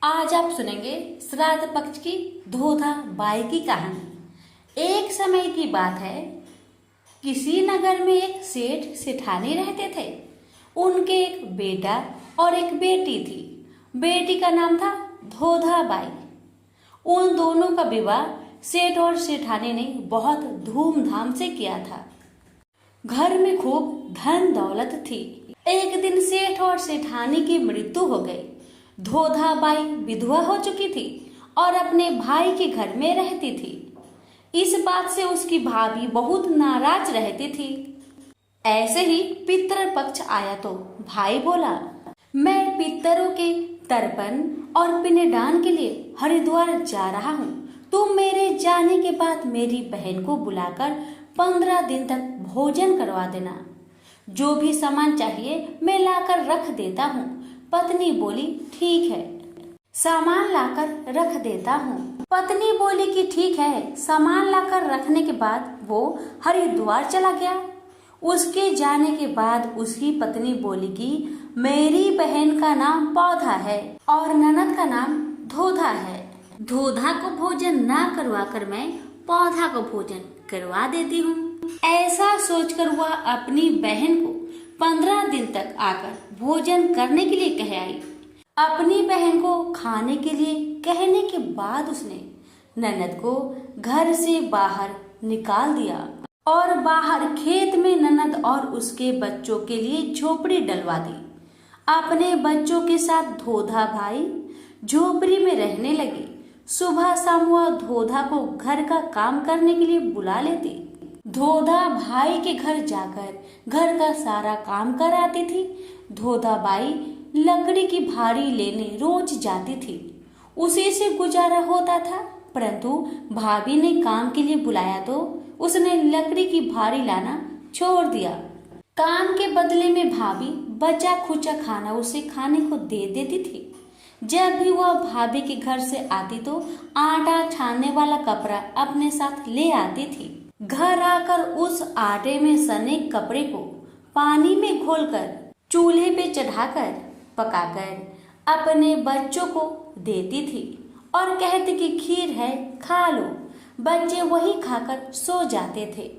आज आप सुनेंगे श्राद्ध पक्ष की धोधा बाई की कहानी। एक समय की बात है, किसी नगर में एक सेठ सेठानी रहते थे। उनके एक बेटा और एक बेटी थी। बेटी का नाम था धोधा बाई। उन दोनों का विवाह सेठ और सेठानी ने बहुत धूमधाम से किया था। घर में खूब धन दौलत थी। एक दिन सेठ और सेठानी की मृत्यु हो गई। धोधा बाई विधवा हो चुकी थी और अपने भाई के घर में रहती थी। इस बात से उसकी भाभी बहुत नाराज रहती थी। ऐसे ही पितृ पक्ष आया तो भाई बोला, मैं पितरों के तर्पण और पिंडदान के लिए हरिद्वार जा रहा हूँ। तुम मेरे जाने के बाद मेरी बहन को बुलाकर 15 दिन तक भोजन करवा देना। जो भी सामान चाहिए मैं लाकर रख देता हूँ। पत्नी बोली, ठीक है, सामान लाकर रख देता हूँ। पत्नी बोली कि ठीक है। सामान लाकर रखने के बाद वो हरिद्वार चला गया। उसके जाने के बाद उसकी पत्नी बोली कि मेरी बहन का नाम पौधा है और ननद का नाम धोधा है। धोधा को भोजन ना करवा कर मैं पौधा को भोजन करवा देती हूँ। ऐसा सोचकर वह अपनी बहन को 15 दिन तक आकर भोजन करने के लिए कह आई। अपनी बहन को खाने के लिए कहने के बाद उसने ननद को घर से बाहर निकाल दिया और बाहर खेत में ननद और उसके बच्चों के लिए झोपड़ी डलवा दी। अपने बच्चों के साथ धोधा भाई झोपड़ी में रहने लगे। सुबह शाम वह धोधा को घर का काम करने के लिए बुला लेती। धोधा भाई के घर जाकर घर का सारा काम कराती थी। धोधा बाई लकड़ी की भारी लेने रोज जाती थी। उसी से गुजारा होता था। परंतु भाभी ने काम के लिए बुलाया तो उसने लकड़ी की भारी लाना छोड़ दिया। काम के बदले में भाभी बचा खुचा खाना उसे खाने को दे देती थी। जब भी वह भाभी के घर से आती तो आटा छानने वाला कपड़ा अपने साथ ले आती थी। घर आकर उस आटे में सने कपड़े को पानी में घोलकर चूल्हे पे चढ़ाकर पकाकर अपने बच्चों को देती थी और कहती कि खीर है, खा लो। बच्चे वही खाकर सो जाते थे।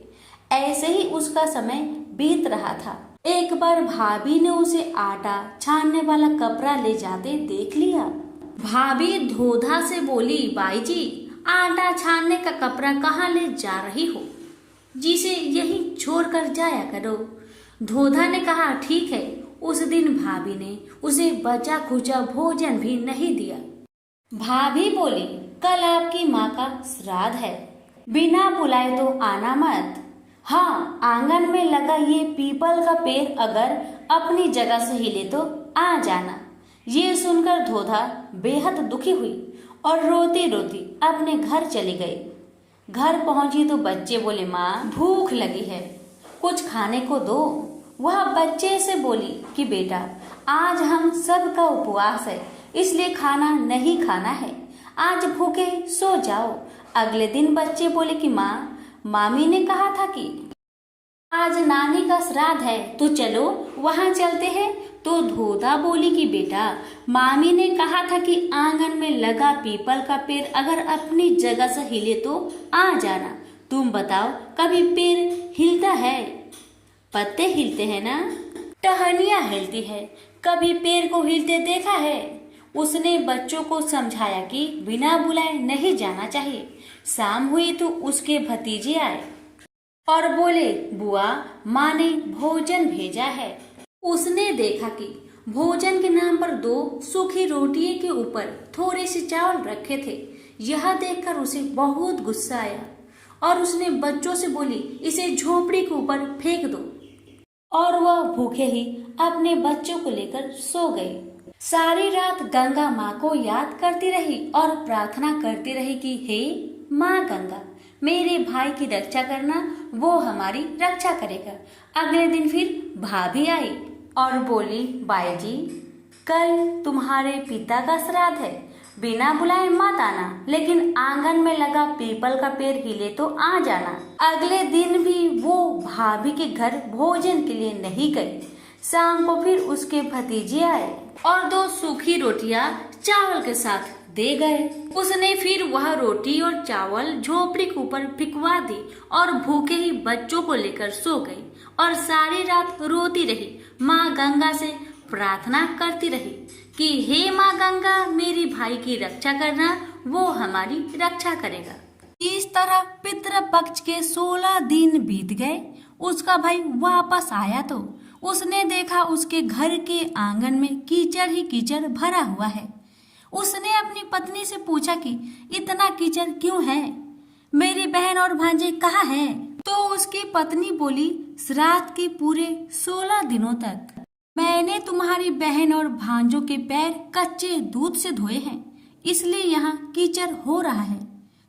ऐसे ही उसका समय बीत रहा था। एक बार भाभी ने उसे आटा छानने वाला कपड़ा ले जाते देख लिया। भाभी धोधा से बोली, बाई जी, आटा छानने का कपड़ा कहाँ ले जा रही हो? जिसे यहीं छोड़ कर जाया करो। धोधा ने कहा, ठीक है। उस दिन भाभी ने उसे बचा खुचा भोजन भी नहीं दिया। भाभी बोली, कल आपकी माँ का श्राद्ध है, बिना बुलाए तो आना मत। हाँ, आंगन में लगा ये पीपल का पेड़ अगर अपनी जगह से हिले तो आ जाना। ये सुनकर धोधा बेहद दुखी हुई और रोती रोती अपने घर चली गई। घर पहुंची तो बच्चे बोले, माँ भूख लगी है, कुछ खाने को दो। वह बच्चे से बोली कि बेटा, आज हम सब का उपवास है, इसलिए खाना नहीं खाना है। आज भूखे सो जाओ। अगले दिन बच्चे बोले कि माँ, मामी ने कहा था कि आज नानी का श्राद्ध है तो चलो वहाँ चलते हैं। तो धोधा बोली कि बेटा, मामी ने कहा था कि आंगन में लगा पीपल का पेड़ अगर अपनी जगह से हिले तो आ जाना। तुम बताओ, कभी पेड़ हिलता है? पत्ते हिलते हैं ना, टहनियाँ हिलती है। कभी पेड़ को हिलते देखा है? उसने बच्चों को समझाया कि बिना बुलाए नहीं जाना चाहिए। शाम हुई तो उसके भतीजे आए और बोले, बुआ, माँ ने भोजन भेजा है। उसने देखा कि भोजन के नाम पर 2 सूखी रोटियों के ऊपर थोड़े से चावल रखे थे। यह देखकर उसे बहुत गुस्सा आया और उसने बच्चों से बोली, इसे झोपड़ी के ऊपर फेंक दो। और वह भूखे ही अपने बच्चों को लेकर सो गई। सारी रात गंगा माँ को याद करती रही और प्रार्थना करती रही कि हे माँ गंगा, मेरे भाई की रक्षा करना, वो हमारी रक्षा करेगा। अगले दिन फिर भाभी आई और बोली, बाई जी, कल तुम्हारे पिता का श्राद्ध है, बिना बुलाए मत आना, लेकिन आंगन में लगा पीपल का पेड़ हिले तो आ जाना। अगले दिन भी वो भाभी के घर भोजन के लिए नहीं गई। शाम को फिर उसके भतीजे आए और 2 सूखी रोटियां चावल के साथ दे गए। उसने फिर वह रोटी और चावल झोपड़ी के ऊपर फिकवा दी और भूखे ही बच्चों को लेकर सो गई और सारी रात रोती रही। माँ गंगा से प्रार्थना करती रही कि हे माँ गंगा, मेरी भाई की रक्षा करना, वो हमारी रक्षा करेगा। इस तरह पितृपक्ष के 16 दिन बीत गए। उसका भाई वापस आया तो उसने देखा उसके घर के आंगन में कीचड़ ही कीचड़ भरा हुआ है। उसने अपनी पत्नी से पूछा कि इतना कीचड़ क्यों है, मेरी बहन और भांजे कहाँ हैं? तो उसकी पत्नी बोली, श्राद्ध के पूरे 16 दिनों तक मैंने तुम्हारी बहन और भांजों के पैर कच्चे दूध से धोए हैं, इसलिए यहाँ कीचड़ हो रहा है।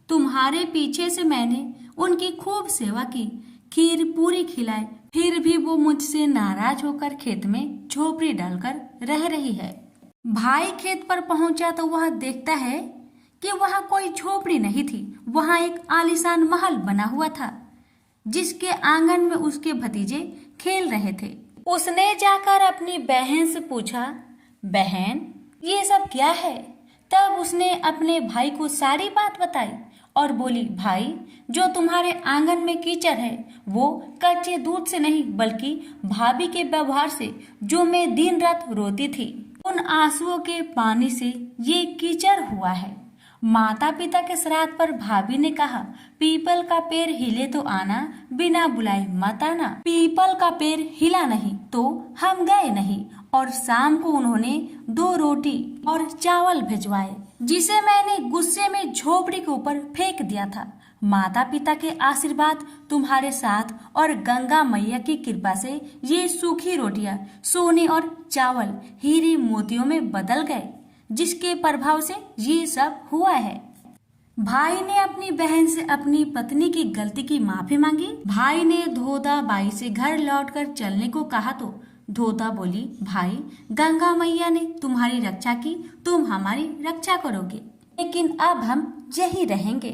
तुम्हारे पीछे से मैंने उनकी खूब सेवा की, खीर पूरी खिलाए, फिर भी वो मुझसे नाराज होकर खेत में झोपड़ी डालकर रह रही है। भाई खेत पर पहुंचा तो वह देखता है कि वहां कोई झोपड़ी नहीं थी, वहां एक आलीशान महल बना हुआ था जिसके आंगन में उसके भतीजे खेल रहे थे। उसने जाकर अपनी बहन से पूछा, बहन ये सब क्या है? तब उसने अपने भाई को सारी बात बताई और बोली, भाई जो तुम्हारे आंगन में कीचड़ है वो कच्चे दूध से नहीं बल्कि भाभी के व्यवहार से, जो मैं दिन रात रोती थी, उन आंसुओं के पानी से ये कीचड़ हुआ है। माता पिता के श्राद्ध पर भाभी ने कहा, पीपल का पेड़ हिले तो आना, बिना बुलाए मत आना। पीपल का पेड़ हिला नहीं तो हम गए नहीं। और शाम को उन्होंने 2 रोटी और चावल भिजवाए, जिसे मैंने गुस्से में झोपड़ी के ऊपर फेंक दिया था। माता पिता के आशीर्वाद तुम्हारे साथ और गंगा मैया की कृपा से ये सूखी रोटियां सोने और चावल हीरे मोतियों में बदल गए, जिसके प्रभाव से ये सब हुआ है। भाई ने अपनी बहन से अपनी पत्नी की गलती की माफी मांगी। भाई ने धोधा बाई से घर लौटकर चलने को कहा तो धोधा बोली, भाई गंगा मैया ने तुम्हारी रक्षा की, तुम हमारी रक्षा करोगे, लेकिन अब हम यही रहेंगे।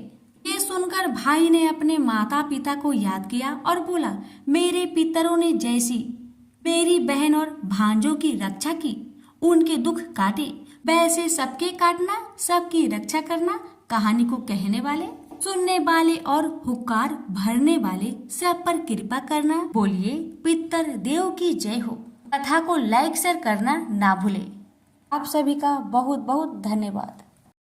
ये सुनकर भाई ने अपने माता पिता को याद किया और बोला, मेरे पितरों ने जैसी मेरी बहन और भांजों की रक्षा की, उनके दुख काटे, वैसे सबके काटना, सबकी रक्षा करना। कहानी को कहने वाले, सुनने वाले और हुक्कार भरने वाले सब पर कृपा करना। बोलिए पितर देव की जय हो। कथा को लाइक शेयर करना ना भूले। आप सभी का बहुत बहुत धन्यवाद।